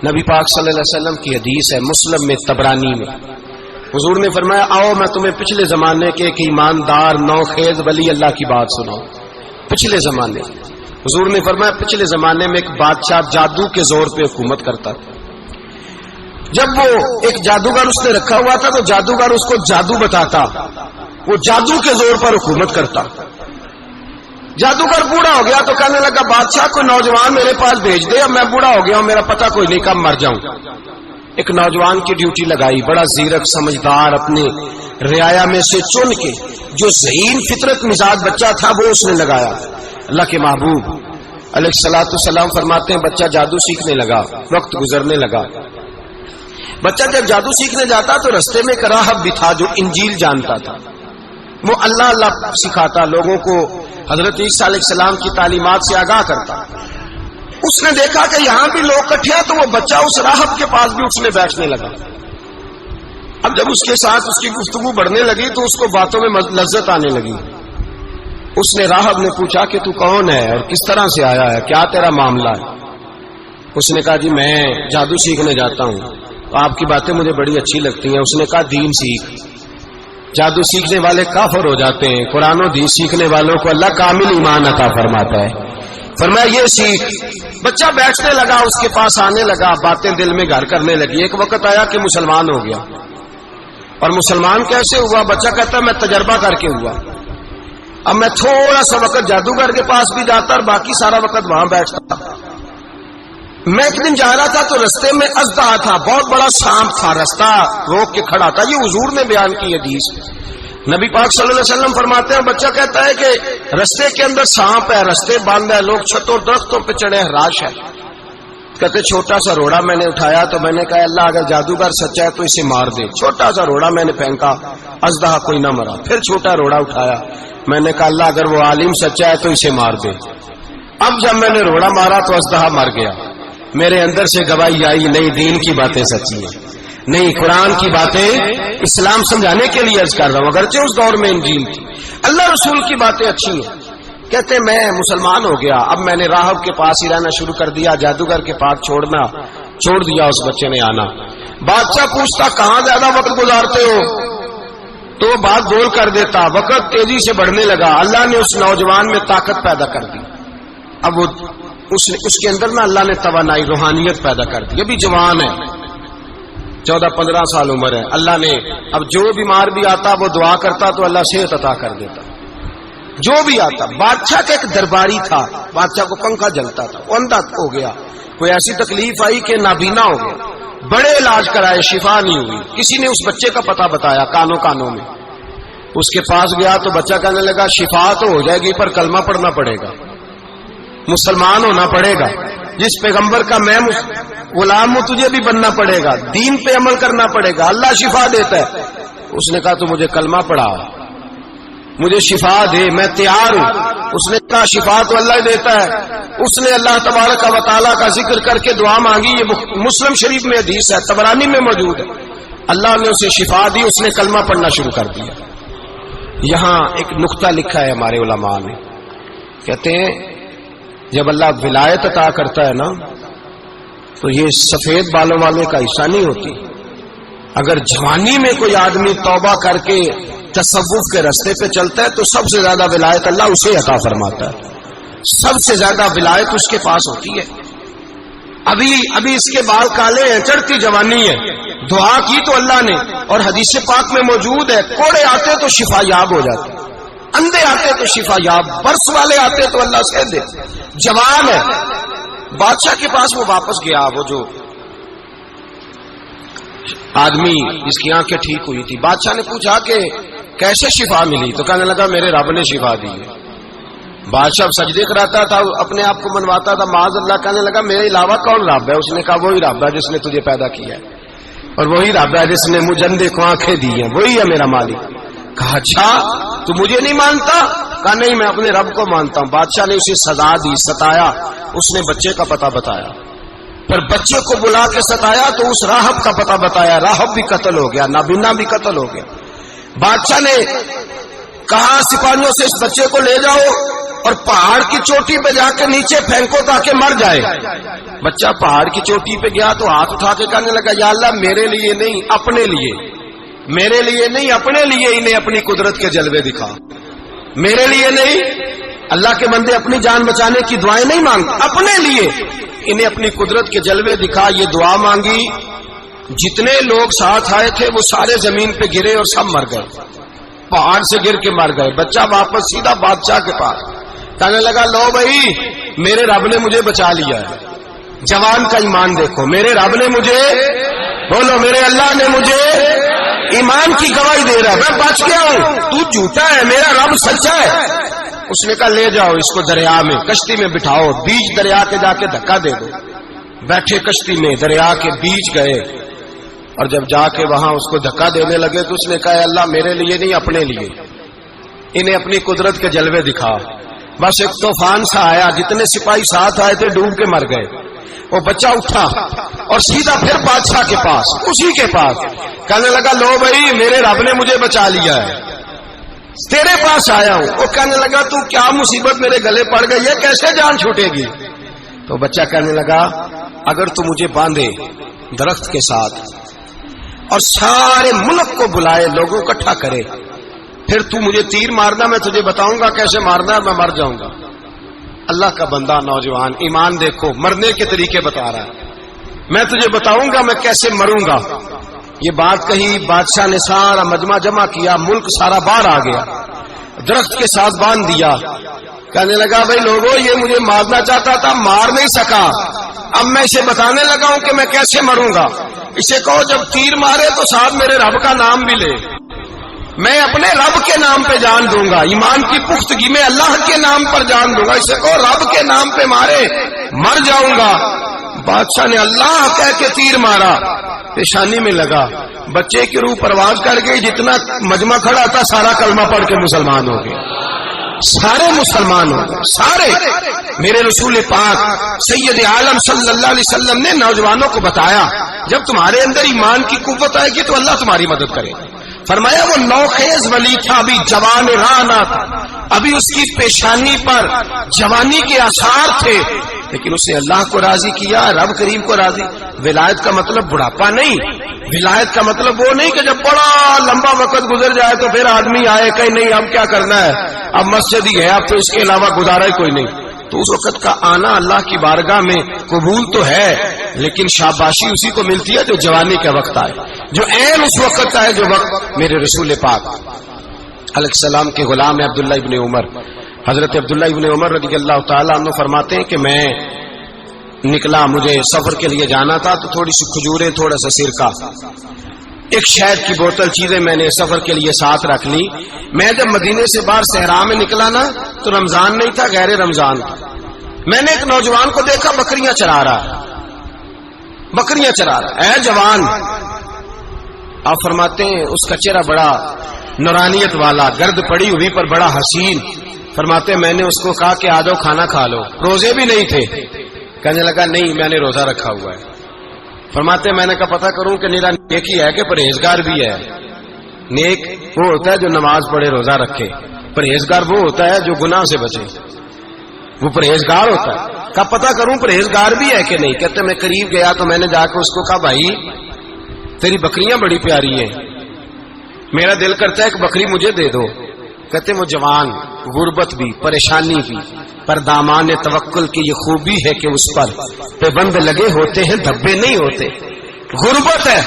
نبی پاک صلی اللہ علیہ وسلم کی حدیث ہے مسلم میں طبرانی میں، حضور نے فرمایا آؤ میں تمہیں پچھلے زمانے کے ایک ایماندار نوخیز ولی اللہ کی بات سناؤں۔ پچھلے زمانے حضور نے فرمایا پچھلے زمانے میں ایک بادشاہ جادو کے زور پہ حکومت کرتا تھا۔ جب وہ ایک جادوگر اس نے رکھا ہوا تھا تو جادوگر اس کو جادو بتاتا، وہ جادو کے زور پر حکومت کرتا۔ جادوگر بوڑھا ہو گیا تو کہنے لگا بادشاہ کو نوجوان میرے پاس بھیج دے، اب میں بوڑھا ہو گیا ہوں، میرا پتہ کوئی نہیں کب مر جاؤں۔ ایک نوجوان کی ڈیوٹی لگائی، بڑا زیرک سمجھدار، اپنے رعایا میں سے چن کے جو ذہین فطرت مزاج بچہ تھا وہ اس نے لگایا۔ اللہ کے محبوب علیہ الصلوۃ والسلام فرماتے ہیں بچہ جادو سیکھنے لگا، وقت گزرنے لگا۔ بچہ جب جادو سیکھنے جاتا تو رستے میں ایک راہب بھی تھا جو انجیل جانتا تھا، وہ اللہ اللہ سکھاتا، لوگوں کو حضرت عیسیٰ علیہ السلام کی تعلیمات سے آگاہ کرتا۔ اس نے دیکھا کہ یہاں بھی لوگ اکٹھے ہیں تو وہ بچہ اس راہب کے پاس بھی اٹھنے بیٹھنے لگا۔ اب جب اس کے ساتھ اس کی گفتگو بڑھنے لگی تو اس کو باتوں میں لذت آنے لگی۔ اس نے راہب نے پوچھا کہ تو کون ہے اور کس طرح سے آیا ہے، کیا تیرا معاملہ ہے؟ اس نے کہا جی میں جادو سیکھنے جاتا ہوں، تو آپ کی باتیں مجھے بڑی اچھی لگتی ہیں۔ اس نے کہا دین سیکھ، جادو سیکھنے والے کافر ہو جاتے ہیں، قرآن و حدیث سیکھنے والوں کو اللہ کامل ایمان عطا فرماتا ہے۔ فرمایا یہ سیکھ۔ بچہ بیٹھنے لگا، اس کے پاس آنے لگا، باتیں دل میں گھر کرنے لگی۔ ایک وقت آیا کہ مسلمان ہو گیا، اور مسلمان کیسے ہوا؟ بچہ کہتا ہے میں تجربہ کر کے ہوا۔ اب میں تھوڑا سا وقت جادوگر کے پاس بھی جاتا اور باقی سارا وقت وہاں بیٹھتا۔ میں ایک دن جا رہا تھا تو رستے میں اژدہا تھا، بہت بڑا سانپ تھا، رستہ روک کے کھڑا تھا۔ یہ حضور نے بیان کی حدیث۔ نبی پاک صلی اللہ علیہ وسلم فرماتے ہیں بچہ کہتا ہے کہ رستے کے اندر سانپ ہے، رستے بند ہے، لوگ چھتوں درختوں پہ چڑھے، ہراش ہے۔ کہتے چھوٹا سا روڑا میں نے اٹھایا تو میں نے کہا اللہ اگر جادوگر سچا ہے تو اسے مار دے۔ چھوٹا سا روڑا میں نے پھینکا، اژدہا کوئی نہ مرا۔ پھر چھوٹا روڑا اٹھایا، میں نے کہا اللہ اگر وہ عالم سچا ہے تو اسے مار دے۔ اب جب میں نے روڑا مارا تو اژدہا مر گیا۔ میرے اندر سے گواہی آئی نہیں دین کی باتیں سچی ہیں، نہیں قرآن کی باتیں اسلام سمجھانے کے لیے عرض کر رہا ہوں، اگرچہ اس دور میں انجیل تھی، اللہ رسول کی باتیں اچھی ہیں۔ کہتے میں مسلمان ہو گیا، اب میں نے راہب کے پاس ہی رہنا شروع کر دیا، جادوگر کے پاس چھوڑ دیا اس بچے نے آنا۔ بادشاہ پوچھتا کہاں زیادہ وقت گزارتے ہو تو وہ بات گول کر دیتا، وقت تیزی سے بڑھنے لگا۔ اللہ نے اس نوجوان میں طاقت پیدا کر دی، اب وہ اس کے اندر نا اللہ نے توانائی روحانیت پیدا کر دی، ابھی جوان ہے، 14-15 سال عمر ہے۔ اللہ نے اب جو بیمار بھی آتا وہ دعا کرتا تو اللہ صحت عطا کر دیتا، جو بھی آتا۔ بادشاہ کا ایک درباری تھا، بادشاہ کو پنکھا جلتا تھا، وہ اندھا ہو گیا، کوئی ایسی تکلیف آئی کہ نابینا ہو گیا، بڑے علاج کرائے شفا نہیں ہوئی۔ کسی نے اس بچے کا پتہ بتایا کانوں میں، اس کے پاس گیا تو بچہ کہنے لگا شفا تو ہو جائے گی پر کلمہ پڑھنا پڑے گا، مسلمان ہونا پڑے گا، جس پیغمبر کا میں غلام ہوں تجھے بھی بننا پڑے گا، دین پہ عمل کرنا پڑے گا، اللہ شفا دیتا ہے۔ اس نے کہا تو مجھے کلمہ پڑھا، مجھے شفا دے، میں تیار ہوں۔ اس نے کہا شفا تو اللہ دیتا ہے۔ اس نے اللہ تبارک و تعالیٰ کا ذکر کر کے دعا مانگی، یہ مسلم شریف میں حدیث ہے، طبرانی میں موجود ہے۔ اللہ نے اسے شفا دی، اس نے کلمہ پڑھنا شروع کر دیا۔ یہاں ایک نقطہ لکھا ہے ہمارے علماء نے، کہتے ہیں جب اللہ ولایت عطا کرتا ہے نا تو یہ سفید بالوں والے کا حصہ نہیں ہوتی۔ اگر جوانی میں کوئی آدمی توبہ کر کے تصوف کے راستے پہ چلتا ہے تو سب سے زیادہ ولایت اللہ اسے عطا فرماتا ہے، سب سے زیادہ ولایت اس کے پاس ہوتی ہے۔ ابھی اس کے بال کالے ہیں، چڑھتی جوانی ہے، دعا کی تو اللہ نے، اور حدیث پاک میں موجود ہے کوڑے آتے تو شفا یاب ہو جاتے، اندھے آتے تو شفا یاب، برس والے آتے تو اللہ سے دے، جوان ہے۔ بادشاہ کے پاس وہ واپس گیا، وہ جو آدمی جس کی آنکھیں ٹھیک ہوئی تھی، بادشاہ نے پوچھا کہ کیسے شفا ملی؟ تو کہنے لگا میرے رب نے شفا دی ہے۔ بادشاہ سجدے کراتا تھا، اپنے آپ کو منواتا تھا معاذ اللہ، کہنے لگا میرے علاوہ کون رب ہے؟ اس نے کہا وہی رب ہے جس نے تجھے پیدا کیا ہے، اور وہی رب ہے جس نے مجھے اندھے کو آنکھیں دی ہیں، وہی ہے میرا مالک۔ کہا اچھا تو مجھے نہیں مانتا؟ کہا نہیں میں اپنے رب کو مانتا ہوں۔ بادشاہ نے اسے سزا دی، ستایا، اس نے بچے کا پتہ بتایا، پر بچے کو بلا کے ستایا تو اس راہب کا پتہ بتایا، راہب بھی قتل ہو گیا، نابینا بھی قتل ہو گیا۔ بادشاہ نے کہا سپاہیوں سے اس بچے کو لے جاؤ اور پہاڑ کی چوٹی پہ جا کے نیچے پھینکو تاکہ مر جائے. بچہ پہاڑ کی چوٹی پہ گیا تو ہاتھ اٹھا کے کہنے لگا یا اللہ میرے لیے نہیں اپنے لیے، میرے لیے نہیں اپنے لیے انہیں اپنی قدرت کے جلوے دکھا. میرے لیے نہیں، اللہ کے بندے اپنی جان بچانے کی دعائیں نہیں مانگتے، اپنے لیے انہیں اپنی قدرت کے جلوے دکھا. یہ دعا مانگی، جتنے لوگ ساتھ آئے تھے وہ سارے زمین پہ گرے اور سب مر گئے، پہاڑ سے گر کے مر گئے. بچہ واپس سیدھا بادشاہ کے پاس کہنے لگا لو بھائی میرے رب نے مجھے بچا لیا ہے. جوان کا ایمان دیکھو، میرے رب نے مجھے، بولو میرے اللہ نے مجھے ایمان کی گواہی دے رہا ہے، میں بچ گیا ہوں، تو جھوٹا ہے میرا رب سچا ہے. اس نے کہا لے جاؤ اس کو دریا میں، کشتی میں بٹھاؤ، بیچ دریا کے جا کے دھکا دے دو. بیٹھے کشتی میں، دریا کے بیچ گئے اور جب جا کے وہاں اس کو دھکا دینے لگے تو اس نے کہا اللہ میرے لیے نہیں اپنے لیے انہیں اپنی قدرت کے جلوے دکھا. بس ایک طوفان سا آیا، جتنے سپاہی ساتھ آئے تھے ڈوب کے مر گئے. وہ بچہ اٹھا اور سیدھا پھر بادشاہ کے پاس، اسی کے پاس کہنے لگا لو بھائی میرے رب نے مجھے بچا لیا ہے، تیرے پاس آیا ہوں. وہ کہنے لگا تو کیا مصیبت میرے گلے پڑ گئی ہے، کیسے جان چھوٹے گی؟ تو بچہ کہنے لگا اگر تو مجھے باندھے درخت کے ساتھ اور سارے ملک کو بلائے، لوگوں کو اکٹھا کرے، پھر تو مجھے تیر مارنا، میں تجھے بتاؤں گا کیسے مارنا ہے، میں مر جاؤں گا. اللہ کا بندہ نوجوان ایمان دیکھو، مرنے کے طریقے بتا رہا ہے، میں تجھے بتاؤں گا میں کیسے مروں گا. یہ بات کہی، بادشاہ نے سارا مجمع جمع کیا، ملک سارا باہر آ گیا، درخت کے ساتھ باندھ دیا. کہنے لگا بھائی لوگوں یہ مجھے مارنا چاہتا تھا، مار نہیں سکا، اب میں اسے بتانے لگا ہوں کہ میں کیسے مروں گا. اسے کہو جب تیر مارے تو ساتھ میرے رب کا نام بھی لے، میں اپنے رب کے نام پہ جان دوں گا، ایمان کی پختگی میں اللہ کے نام پر جان دوں گا. اسے کہو رب کے نام پہ مارے، مر جاؤں گا. بادشاہ نے اللہ کہہ کے تیر مارا، پیشانی میں لگا، بچے کی روح پرواز کر گئی. جتنا مجمع کھڑا تھا سارا کلمہ پڑھ کے مسلمان ہو گئے، سارے مسلمان ہو گئے سارے. میرے رسول پاک سید عالم صلی اللہ علیہ وسلم نے نوجوانوں کو بتایا جب تمہارے اندر ایمان کی قوت آئے گی تو اللہ تمہاری مدد کرے. فرمایا وہ نوخیز ولی تھا، ابھی جوان رانا تھا، ابھی اس کی پیشانی پر جوانی کے آثار تھے، لیکن اس نے اللہ کو راضی کیا، رب کریم کو راضی. ولایت کا مطلب بڑھاپا نہیں، ولایت کا مطلب وہ نہیں کہ جب بڑا لمبا وقت گزر جائے تو پھر آدمی آئے کہ نہیں اب کیا کرنا ہے، اب مسجد ہی ہے، اب تو اس کے علاوہ گزارا ہی کوئی نہیں. تو اس وقت کا آنا اللہ کی بارگاہ میں قبول تو ہے، لیکن شاباشی اسی کو ملتی ہے جو جوانی کا وقت آئے، جو عین اس وقت آئے جو وقت میرے رسول پاک علیہ السلام کے غلام عبداللہ ابن عمر، حضرت عبداللہ ابن عمر رضی اللہ تعالیٰ عنہ فرماتے ہیں کہ میں نکلا، مجھے سفر کے لیے جانا تھا، تو تھوڑی سی کھجوریں، تھوڑا سا سرکہ، ایک شہد کی بوتل، چیزیں میں نے سفر کے لیے ساتھ رکھ لی. میں جب مدینے سے باہر صحرا میں نکلا نا تو رمضان نہیں تھا، غیر رمضان تھا. میں نے ایک نوجوان کو دیکھا بکریاں چرا رہا، بکریاں چرا رہا. اے جوان، آپ فرماتے ہیں اس کا چہرہ بڑا نورانیت والا، گرد پڑی ہوئی پر بڑا حسین. فرماتے ہیں میں نے اس کو کہا کہ آ جاؤ کھانا کھا لو، روزے بھی نہیں تھے. کہنے لگا نہیں میں نے روزہ رکھا ہوا ہے. فرماتے ہیں میں نے کہا پتہ کروں کہ نیرا نیک ہی ہے کہ پرہیزگار بھی ہے. نیک وہ ہوتا ہے جو نماز پڑھے روزہ رکھے، پرہیزگار وہ ہوتا ہے جو گناہ سے بچے، وہ پرہیزگار ہوتا ہے. کہا پتہ کروں پرہیزگار بھی ہے کہ نہیں. کہتے میں قریب گیا تو میں نے جا کے اس کو کہا بھائی تیری بکریاں بڑی پیاری ہیں، میرا دل کرتا ہے کہ بکری مجھے دے دو. کہتے وہ جوان، غربت بھی، پریشانی بھی، پر دامان توکل کی یہ خوبی ہے کہ اس پر پابند لگے ہوتے ہیں، دھبے نہیں ہوتے. غربت ہے